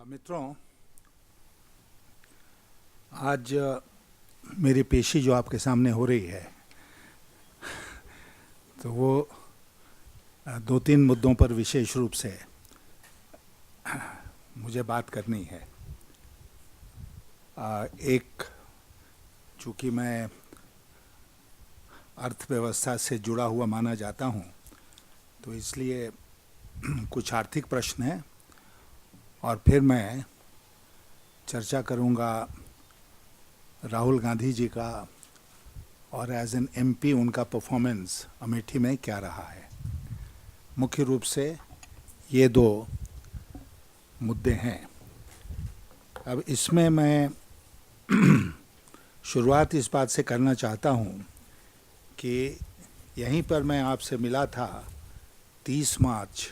मित्रों, आज मेरी पेशी जो आपके सामने हो रही है तो वो दो तीन मुद्दों पर विशेष रूप से मुझे बात करनी है। एक, चूँकि मैं अर्थव्यवस्था से जुड़ा हुआ माना जाता हूँ, तो इसलिए कुछ आर्थिक प्रश्न हैं और फिर मैं चर्चा करूँगा राहुल गांधी जी का और एज एन एमपी उनका परफॉर्मेंस अमेठी में क्या रहा है। मुख्य रूप से ये दो मुद्दे हैं। अब इसमें मैं शुरुआत इस बात से करना चाहता हूँ कि यहीं पर मैं आपसे मिला था 30 मार्च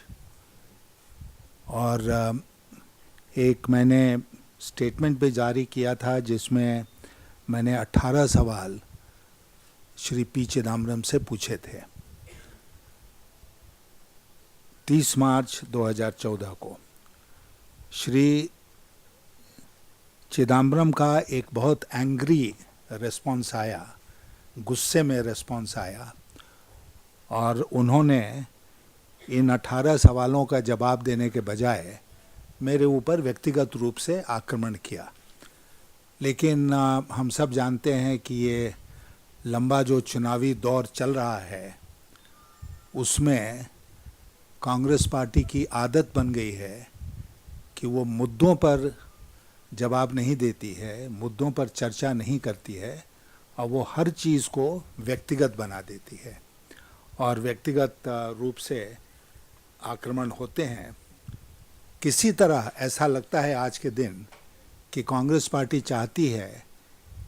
और एक मैंने स्टेटमेंट भी जारी किया था जिसमें मैंने 18 सवाल श्री पी चिदम्बरम से पूछे थे 30 मार्च 2014 को। श्री चिदम्बरम का एक बहुत एंग्री रिस्पॉन्स आया, गुस्से में रिस्पॉन्स आया, और उन्होंने इन 18 सवालों का जवाब देने के बजाय मेरे ऊपर व्यक्तिगत रूप से आक्रमण किया। लेकिन हम सब जानते हैं कि ये लंबा जो चुनावी दौर चल रहा है उसमें कांग्रेस पार्टी की आदत बन गई है कि वो मुद्दों पर जवाब नहीं देती है, मुद्दों पर चर्चा नहीं करती है, और वो हर चीज़ को व्यक्तिगत बना देती है और व्यक्तिगत रूप से आक्रमण होते हैं। किसी तरह ऐसा लगता है आज के दिन कि कांग्रेस पार्टी चाहती है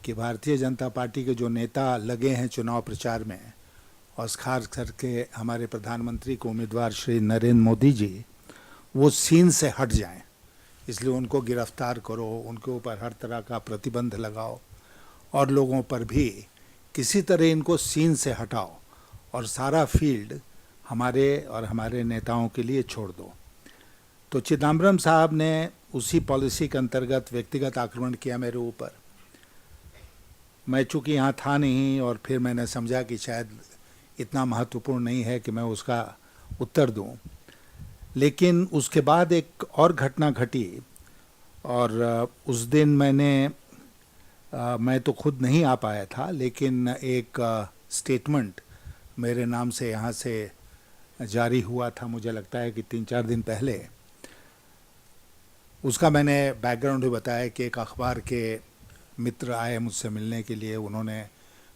कि भारतीय जनता पार्टी के जो नेता लगे हैं चुनाव प्रचार में, और खास करके हमारे प्रधानमंत्री के उम्मीदवार श्री नरेंद्र मोदी जी, वो सीन से हट जाएं। इसलिए उनको गिरफ्तार करो, उनके ऊपर हर तरह का प्रतिबंध लगाओ और लोगों पर भी किसी तरह इनको सीन से हटाओ और सारा फील्ड हमारे और हमारे नेताओं के लिए छोड़ दो। तो चिदम्बरम साहब ने उसी पॉलिसी के अंतर्गत व्यक्तिगत आक्रमण किया मेरे ऊपर। मैं चूँकि यहाँ था नहीं और फिर मैंने समझा कि शायद इतना महत्वपूर्ण नहीं है कि मैं उसका उत्तर दूं। लेकिन उसके बाद एक और घटना घटी और उस दिन मैं तो खुद नहीं आ पाया था, लेकिन एक स्टेटमेंट मेरे नाम से यहाँ से जारी हुआ था, मुझे लगता है कि 3-4 दिन पहले। उसका मैंने बैकग्राउंड भी बताया कि एक अखबार के मित्र आए मुझसे मिलने के लिए, उन्होंने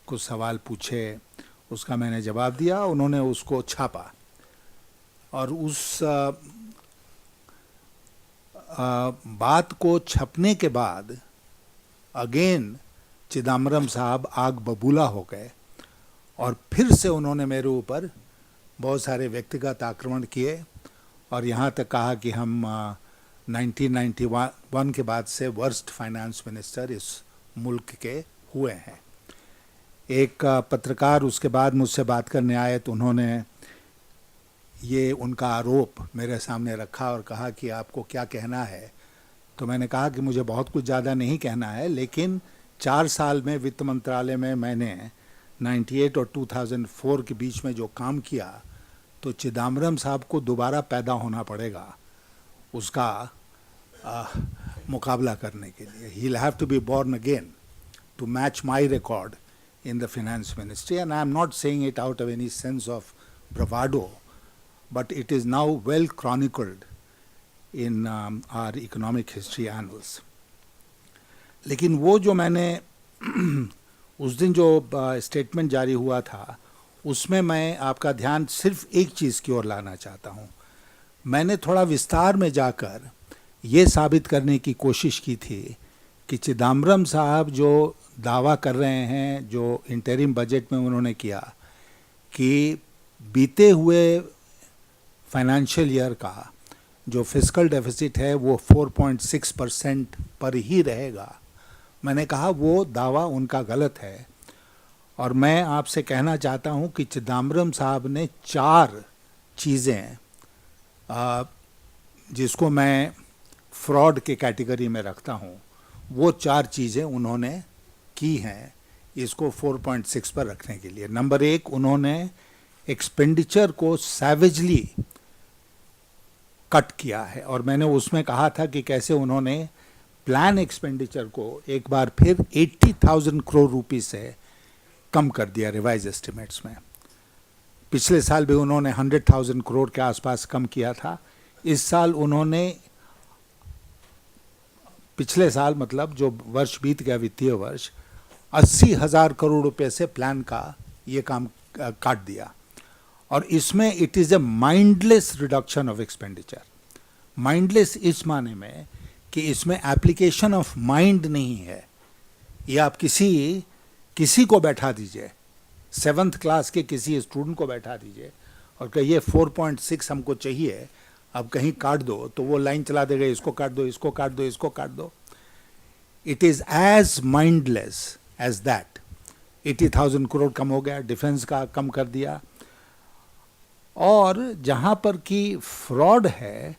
कुछ सवाल पूछे, उसका मैंने जवाब दिया, उन्होंने उसको छापा और उस बात को छपने के बाद अगेन चिदम्बरम साहब आग बबूला हो गए और फिर से उन्होंने मेरे ऊपर बहुत सारे व्यक्तिगत आक्रमण किए और यहाँ तक कहा कि हम 1991 के बाद से वर्स्ट फाइनेंस मिनिस्टर इस मुल्क के हुए हैं। एक पत्रकार उसके बाद मुझसे बात करने आए तो उन्होंने ये उनका आरोप मेरे सामने रखा और कहा कि आपको क्या कहना है। तो मैंने कहा कि मुझे बहुत कुछ ज़्यादा नहीं कहना है, लेकिन 4 साल में वित्त मंत्रालय में मैंने 98 और 2004 के बीच में जो काम किया, तो चिदम्बरम साहब को दोबारा पैदा होना पड़ेगा उसका मुकाबला करने के लिए। He'll have to be born again to match my record in the finance ministry, and I am not saying it out of any sense of bravado, but it is now well chronicled in our economic history annals. लेकिन वो जो मैंने उस दिन जो statement जारी हुआ था उसमें मैं आपका ध्यान सिर्फ एक चीज़ की ओर लाना चाहता हूँ। मैंने थोड़ा विस्तार में जाकर ये साबित करने की कोशिश की थी कि चिदम्बरम साहब जो दावा कर रहे हैं, जो इंटरिम बजट में उन्होंने किया कि बीते हुए फाइनेंशियल ईयर का जो फिस्कल डेफिसिट है वो 4.6% पर ही रहेगा, मैंने कहा वो दावा उनका गलत है। और मैं आपसे कहना चाहता हूं कि चिदम्बरम साहब ने 4 चीज़ें जिसको मैं फ्रॉड के कैटेगरी में रखता हूँ, वो 4 चीज़ें उन्होंने की हैं इसको 4.6 पर रखने के लिए। नंबर 1, उन्होंने एक्सपेंडिचर को सैवेजली कट किया है, और मैंने उसमें कहा था कि कैसे उन्होंने प्लान एक्सपेंडिचर को एक बार फिर 80,000 करोड़ रुपए से कम कर दिया रिवाइज एस्टिमेट्स में। पिछले साल भी उन्होंने 100,000 करोड़ के आसपास कम किया था। इस साल उन्होंने, पिछले साल मतलब जो वर्ष बीत गया वित्तीय वर्ष, 80,000 करोड़ रुपए से प्लान का ये काम काट दिया। और इसमें it is a mindless reduction of expenditure. Mindless इस माने में कि इसमें एप्लीकेशन ऑफ माइंड नहीं है। ये आप किसी को बैठा दीजिए, 7th क्लास के किसी स्टूडेंट को बैठा दीजिए और कहिए 4.6 हमको चाहिए, अब कहीं काट दो, तो वो लाइन चला देगा, इसको काट दो, इसको काट दो, इसको काट दो। It is as mindless as that. 80,000 crore कम हो गया, डिफेंस का कम कर दिया। और जहाँ पर कि फ्रॉड है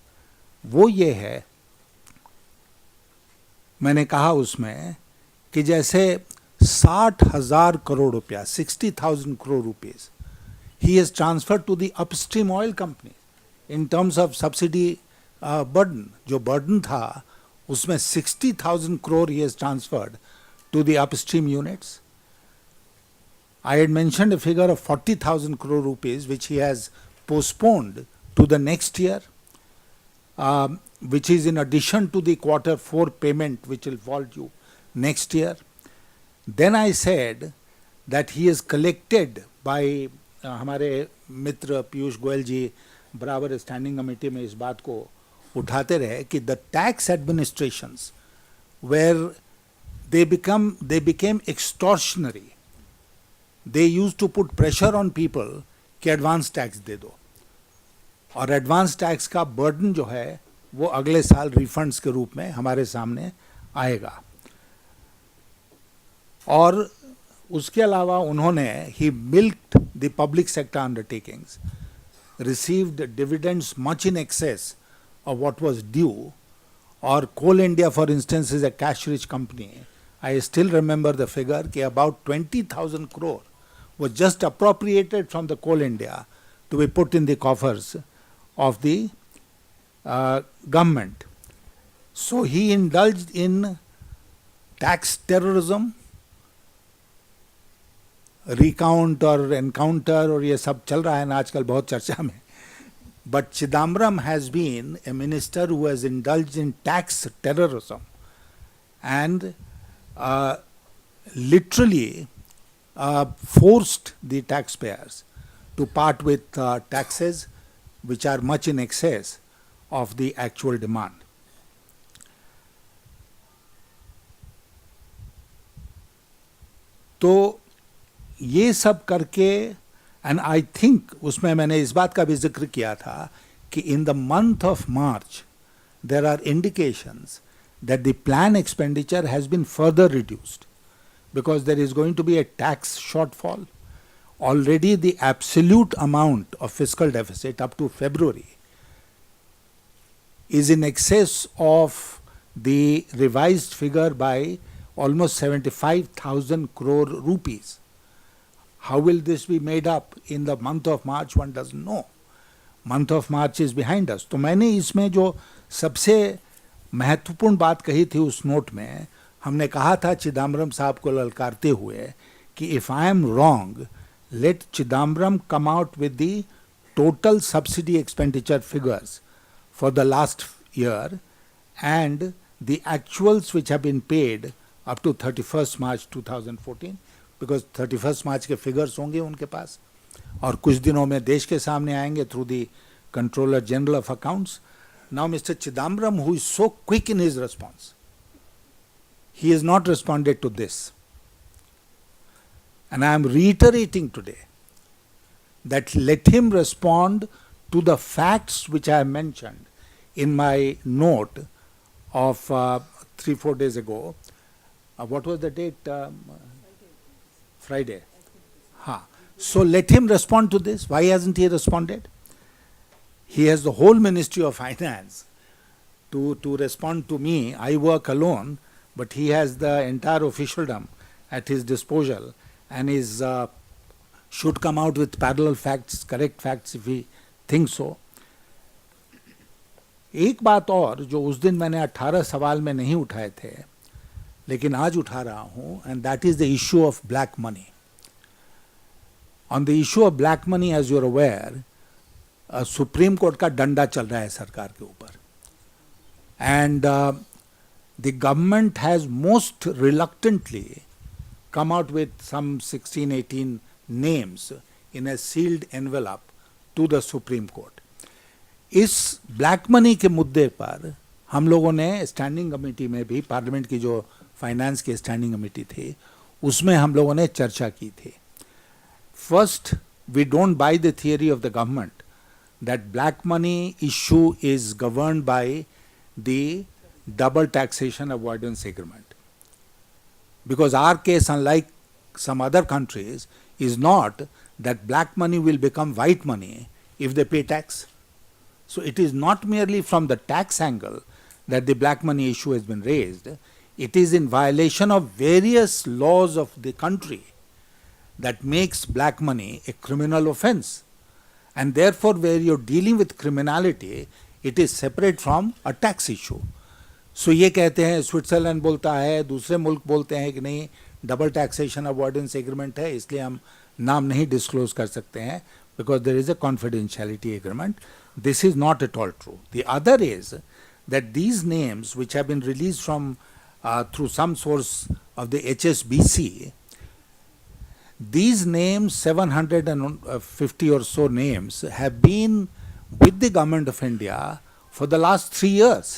वो ये है, मैंने कहा उसमें कि जैसे 60,000 करोड़ रुपया, 60,000 करोड़ रुपीज ही has transferred to the upstream oil company in terms of subsidy burden. जो बर्डन था उसमें 60,000 करोड़ ही has transferred to the upstream units. I had mentioned a figure of 40,000 crore rupees which he has postponed to the next year, which is in addition to the Q4 payment which will fall due next year. Then I said that he has collected by हमारे मित्र पीयूष गोयल जी बराबर standing committee में इस बात को उठाते रहे कि the tax administrations where they became extortionary. They used to put pressure on people कि एडवांस टैक्स दे दो, और एडवांस टैक्स का बर्डन जो है वो अगले साल रिफंड्स के रूप में हमारे सामने आएगा। और उसके अलावा उन्होंने ही milked the public sector undertakings, received dividends much in excess of what was due. और Coal India for instance is a cash rich company. I still remember the figure कि about 20,000 crore was just appropriated from the Coal India to be put in the coffers of the government. So he indulged in tax terrorism, recount और encounter और ये सब चल रहा है ना आजकल बहुत चर्चा में. But Chidambaram has been a minister who has indulged in tax terrorism and literally forced the taxpayers to part with taxes which are much in excess of the actual demand. तो ये सब करके, एंड आई थिंक उसमें मैंने इस बात का भी जिक्र किया था कि in the month of March there are indications that the plan expenditure has been further reduced because there is going to be a tax shortfall. Already the absolute amount of fiscal deficit up to February is in excess of the revised figure by almost 75,000 crore rupees. How will this be made up in the month of March? One doesn't know. Month of March is behind us. तो मैंने इसमें जो सबसे महत्वपूर्ण बात कही थी उस नोट में, हमने कहा था चिदम्बरम साहब को ललकारते हुए कि if I am wrong, let Chidambaram come out with the total subsidy expenditure figures for the last year and the actuals which have been paid up to 31st March 2014, because 31st March के figures होंगे उनके पास और कुछ दिनों में देश के सामने आएंगे through the controller general of accounts. Now Mr. Chidambaram, who is so quick in his response, he has not responded to this. And I am reiterating today that let him respond to the facts which I mentioned in my note of 3-4 days ago. What was the date? Friday. So let him respond to this. Why hasn't he responded? He has the whole Ministry of Finance to respond to me. I work alone, but he has the entire officialdom at his disposal and is should come out with parallel facts, correct facts if he thinks so. एक बात और जो उस दिन मैंने 18 सवाल में नहीं उठाए थे लेकिन आज उठा रहा हूं, and that is the issue of black money. On the issue of black money, as you are aware, supreme court का डंडा चल रहा है सरकार के ऊपर, and the government has most reluctantly come out with some 16-18 names in a sealed envelope to the Supreme Court. इस black money के मुद्दे पर हम लोगों ने स्टैंडिंग कमेटी में भी, पार्लियामेंट की जो फाइनेंस की स्टैंडिंग कमेटी थी उसमें हम लोगों ने चर्चा की थी. First, we don't buy the theory of the government that black money issue is governed by the double taxation avoidance agreement, because our case, unlike some other countries, is not that black money will become white money if they pay tax. So it is not merely from the tax angle that the black money issue has been raised. It is in violation of various laws of the country that makes black money a criminal offense, and therefore where you're dealing with criminality, it is separate from a tax issue. सो ये कहते हैं, Switzerland बोलता है, दूसरे मुल्क बोलते हैं कि नहीं डबल टैक्सेशन अवॉइडेंस एग्रीमेंट है, इसलिए हम नाम नहीं डिस्क्लोज कर सकते हैं because there is a confidentiality agreement. This is not at all true. The other is that these names which have been release from through some source of the HSBC, these names, 750 or so names, have been with the government of India for the last 3 years.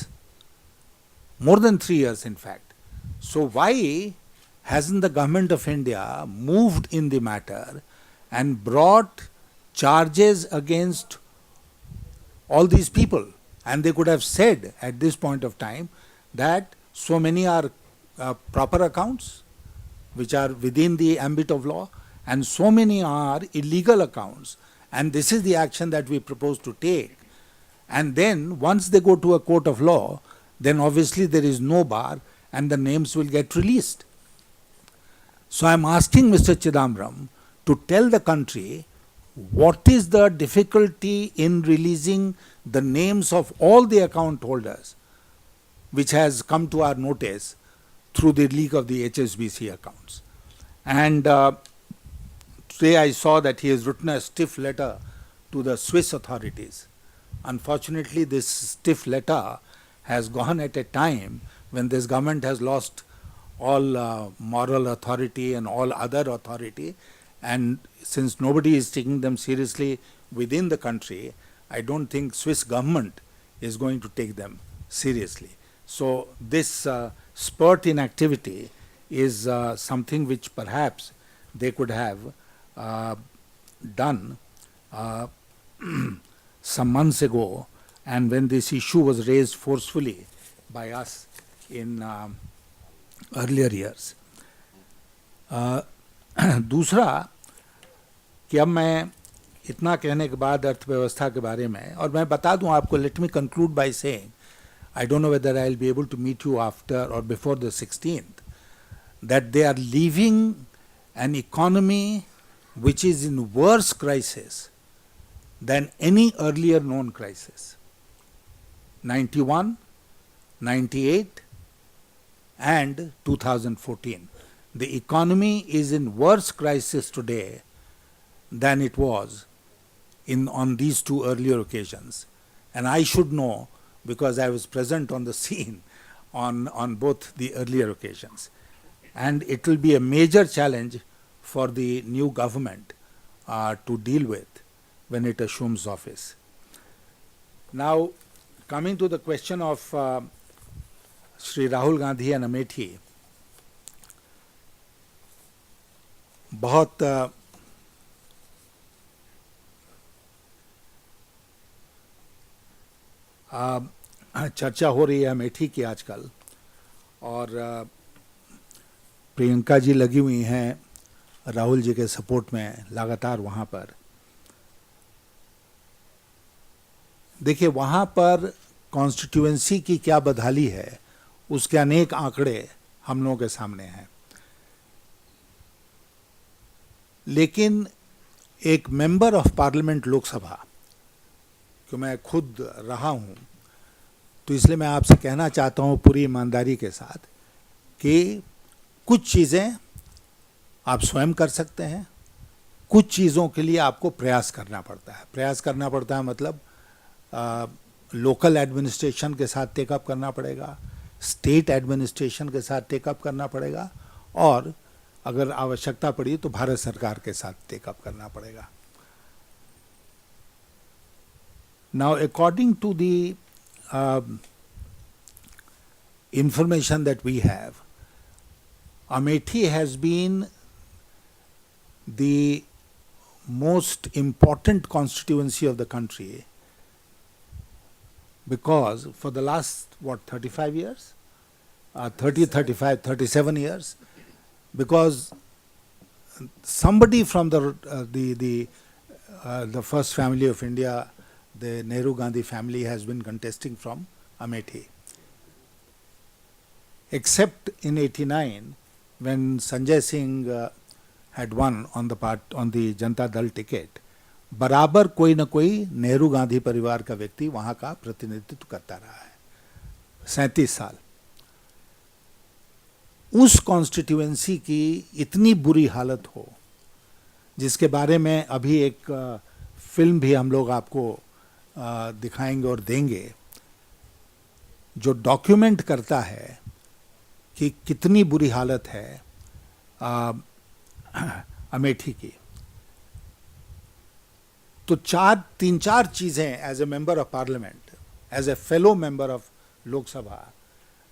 More than 3 years, in fact. So why hasn't the government of India moved in the matter and brought charges against all these people? And they could have said at this point of time that so many are proper accounts which are within the ambit of law, and so many are illegal accounts, and this is the action that we propose to take. And then once they go to a court of law, then obviously there is no bar and the names will get released. So I am asking Mr. Chidambaram to tell the country what is the difficulty in releasing the names of all the account holders which has come to our notice through the leak of the HSBC accounts. And today I saw that he has written a stiff letter to the Swiss authorities. Unfortunately, this stiff letter has gone at a time when this government has lost all moral authority and all other authority, and since nobody is taking them seriously within the country, I don't think Swiss government is going to take them seriously. So this spurt in activity is something which perhaps they could have done some months ago, and when this issue was raised forcefully by us in earlier years. दूसरा कि अब मैं इतना कहने के बाद अर्थव्यवस्था के बारे में, और मैं बता दूं आपको, let me conclude by saying, I don't know whether I will be able to meet you after or before the 16th, that they are leaving an economy which is in worse crisis than any earlier known crisis. 91, 98 and 2014. The economy is in worse crisis today than it was on these two earlier occasions. And I should know because I was present on the scene on both the earlier occasions. And it will be a major challenge for the new government to deal with when it assumes office. Now, coming to the question of Sri Rahul Gandhi and Amethi, बहुत चर्चा हो रही है अमेठी की आजकल, और प्रियंका जी लगी हुई हैं राहुल जी के सपोर्ट में लगातार वहाँ पर. देखिए, वहाँ पर कॉन्स्टिट्यूएंसी की क्या बदहाली है, उसके अनेक आंकड़े हम लोगों के सामने हैं। लेकिन एक मेंबर ऑफ पार्लियामेंट लोकसभा, कि मैं खुद रहा हूं, तो इसलिए मैं आपसे कहना चाहता हूं पूरी ईमानदारी के साथ कि कुछ चीज़ें आप स्वयं कर सकते हैं, कुछ चीज़ों के लिए आपको प्रयास करना पड़ता है। प्रयास करना पड़ता है मतलब लोकल एडमिनिस्ट्रेशन के साथ टेकअप करना पड़ेगा, स्टेट एडमिनिस्ट्रेशन के साथ टेकअप करना पड़ेगा, और अगर आवश्यकता पड़ी तो भारत सरकार के साथ टेकअप करना पड़ेगा। Now according to the information that we have, Amethi has been the most important constituency of the country because for the last 35 years, 30, 35, 37 years, because somebody from the first family of India, the Nehru Gandhi family, has been contesting from Amethi. Except in 89, when Sanjay Singh had won on the Janata Dal ticket, बराबर कोई न कोई नेहरू गांधी परिवार का व्यक्ति वहां का प्रतिनिधित्व करता रहा है 37 साल। उस कॉन्स्टिट्यूएंसी की इतनी बुरी हालत हो, जिसके बारे में अभी एक फिल्म भी हम लोग आपको दिखाएंगे और देंगे, जो डॉक्यूमेंट करता है कि कितनी बुरी हालत है अमेठी की। तो तीन चार चीज़ें as a member of parliament, as a fellow member of Lok Sabha,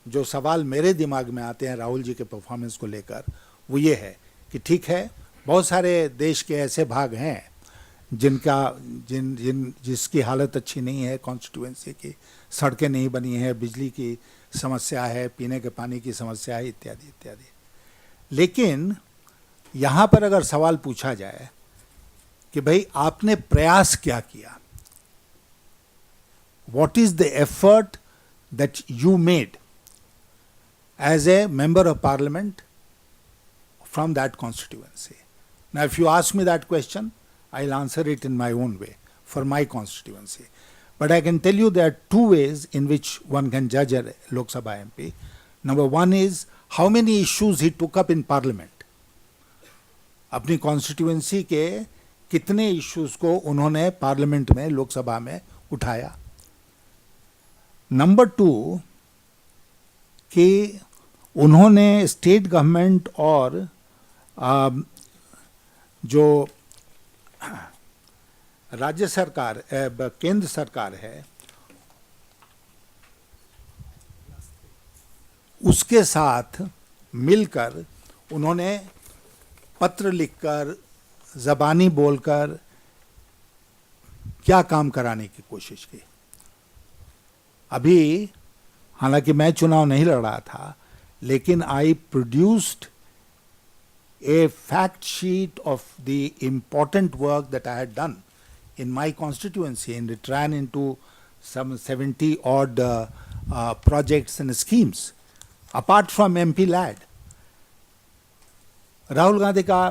जो सवाल मेरे दिमाग में आते हैं राहुल जी के परफॉर्मेंस को लेकर, वो ये है कि ठीक है, बहुत सारे देश के ऐसे भाग हैं जिसकी हालत अच्छी नहीं है, कॉन्स्टिट्यूएंसी की सड़कें नहीं बनी है, बिजली की समस्या है, पीने के पानी की समस्या है, इत्यादि इत्यादि। लेकिन यहाँ पर अगर सवाल पूछा जाए कि भाई आपने प्रयास क्या किया, what is the effort that you made as a member of parliament from that constituency? Now if you ask me that question, I'll answer it in my own way for my constituency. But I can tell you there are two ways in which one can judge a Lok Sabha MP. Number one is how many issues he took up in parliament. अपनी constituency के कितने issues को उन्होंने parliament में, लोकसभा में उठाया। Number two कि उन्होंने स्टेट गवर्नमेंट और जो राज्य सरकार, केंद्र सरकार है, उसके साथ मिलकर उन्होंने पत्र लिखकर, ज़बानी बोलकर क्या काम कराने की कोशिश की। अभी हालांकि मैं चुनाव नहीं लड़ा था, लेकिन आई produced a fact sheet of the important work that I had done in my constituency, and it ran into some 70 odd projects and schemes apart from MP LAD. Rahul Gandhi का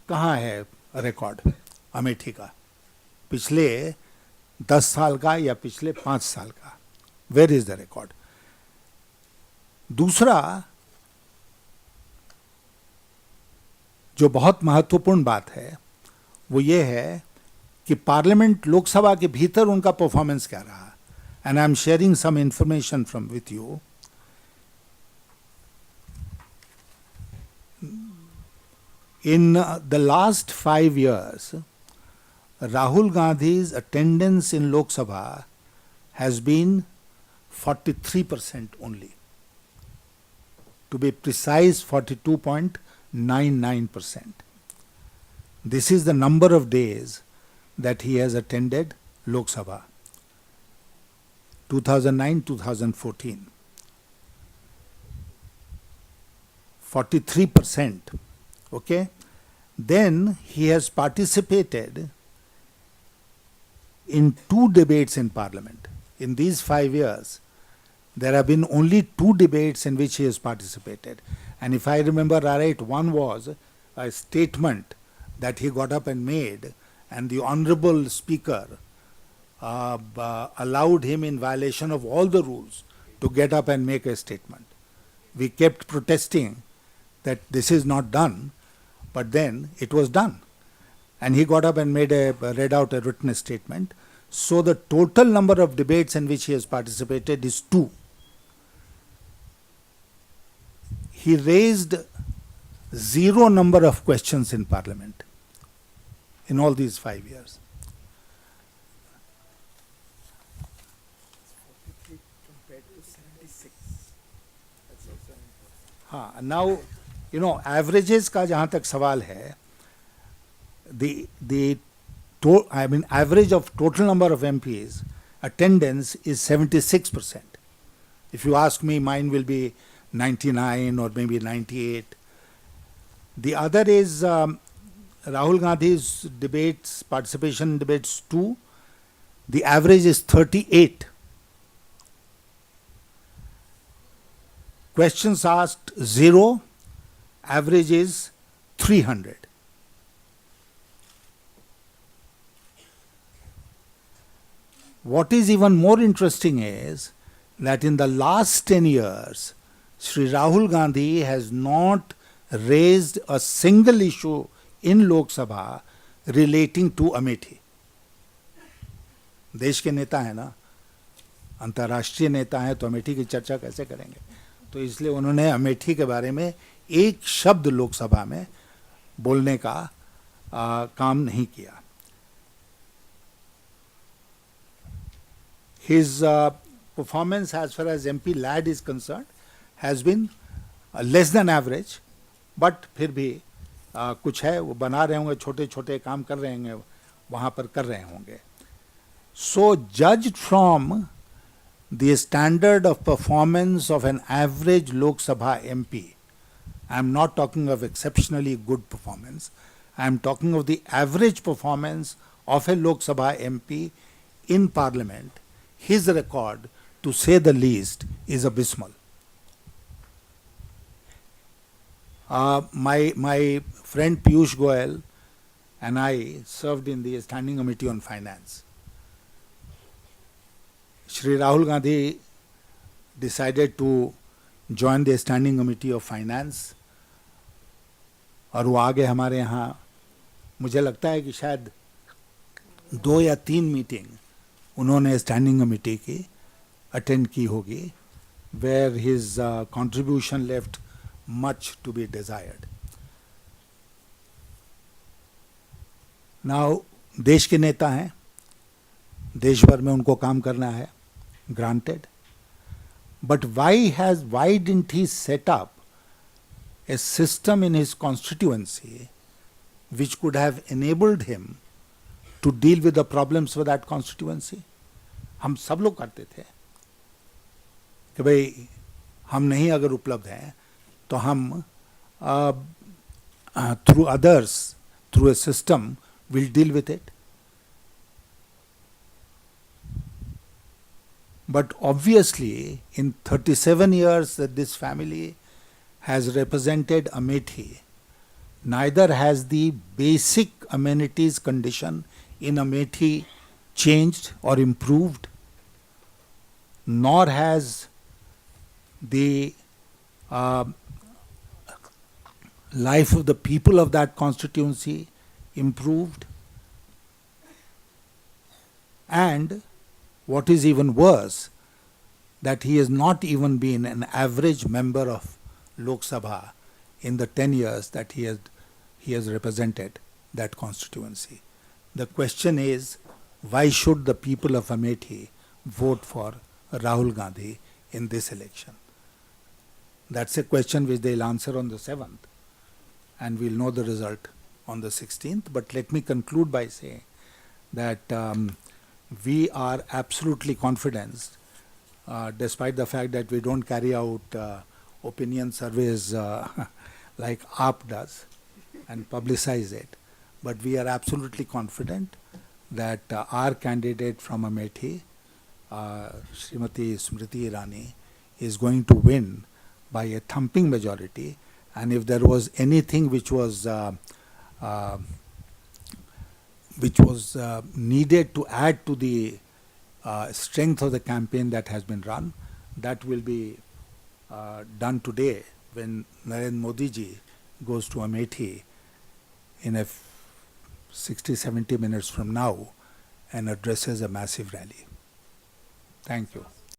कहाँ है रिकॉर्ड अमेठी का, पिछले 10 साल का या पिछले 5 साल का? Where is the record? दूसरा जो बहुत महत्वपूर्ण बात है वो ये है कि पार्लियामेंट, लोकसभा के भीतर उनका परफॉर्मेंस क्या रहा। And I am sharing some information from with you. In the last 5 years, Rahul Gandhi's attendance in Lok Sabha has been 43% only. To be precise, 42.99%. This is the number of days that he has attended Lok Sabha. 2009-2014. 43%. Okay, then he has participated in 2 debates in Parliament in these 5 years, there have been only 2 debates in which he has participated. And if I remember right, one was a statement that he got up and made, and the honorable speaker allowed him, in violation of all the rules, to get up and make a statement. We kept protesting that this is not done, but then it was done. And he got up and read out a written statement. So the total number of debates in which he has participated is 2. He raised 0 number of questions in Parliament in all these 5 years. हाँ, now, you know, averages का जहाँ तक सवाल है, average of total number of MPs attendance is 76%. If you ask me, mine will be 99 or maybe 98. The other is Rahul Gandhi's debates, participation in debates 2. The average is 38. Questions asked 0, average is 300. What is even more interesting is that in the last 10 years, Sri Rahul Gandhi has not raised a single issue in Lok Sabha relating to Amethi. देश के नेता है ना, अंतर्राष्ट्रीय नेता है, तो अमेठी की चर्चा कैसे करेंगे? तो इसलिए उन्होंने अमेठी के बारे में एक शब्द लोकसभा में बोलने का काम नहीं किया. His performance as far as MP Ladd is concerned has been less than average, but फिर भी कुछ है, वो बना रहे होंगे, छोटे छोटे काम कर रहे होंगे, वहाँ पर कर रहे होंगे. So judged from the standard of performance of an average Lok Sabha MP, I am not talking of exceptionally good performance, I am talking of the average performance of a Lok Sabha MP in Parliament. His record, to say the least, is abysmal. My friend Piyush Goyal and I served in the Standing Committee on Finance. Shri Rahul Gandhi decided to join the Standing Committee of Finance, और वो आगे हमारे यहाँ, मुझे लगता है कि शायद 2 या 3 मीटिंग उन्होंने स्टैंडिंग कमेटी की अटेंड की होगी, where his contribution left much to be desired. Now, देश के नेता हैं, देश भर में उनको काम करना है, granted. But why didn't he set up a system in his constituency which could have enabled him to deal with the problems of that constituency? हम सब लोग करते थे कि भाई हम नहीं अगर उपलब्ध हैं तो हम through others, through a system, will deal with it. But obviously, in 37 years that this family has represented Amethi, neither has the basic amenities condition in Amethi changed or improved, nor has the life of the people of that constituency improved. And what is even worse, that he has not even been an average member of Lok Sabha in the 10 years that he has represented that constituency. The question is, why should the people of Amethi vote for Rahul Gandhi in this election? That's a question which they'll answer on the 7th, and we'll know the result on the 16th. But let me conclude by saying that we are absolutely confident, despite the fact that we don't carry out opinion surveys like AAP does and publicize it, but we are absolutely confident that our candidate from Amethi, Srimati Smriti Irani is going to win by a thumping majority, and if there was anything which was needed to add to the strength of the campaign that has been run, that will be done today when Narendra Modi ji goes to Amethi in 60-70 minutes from now and addresses a massive rally. Thank you.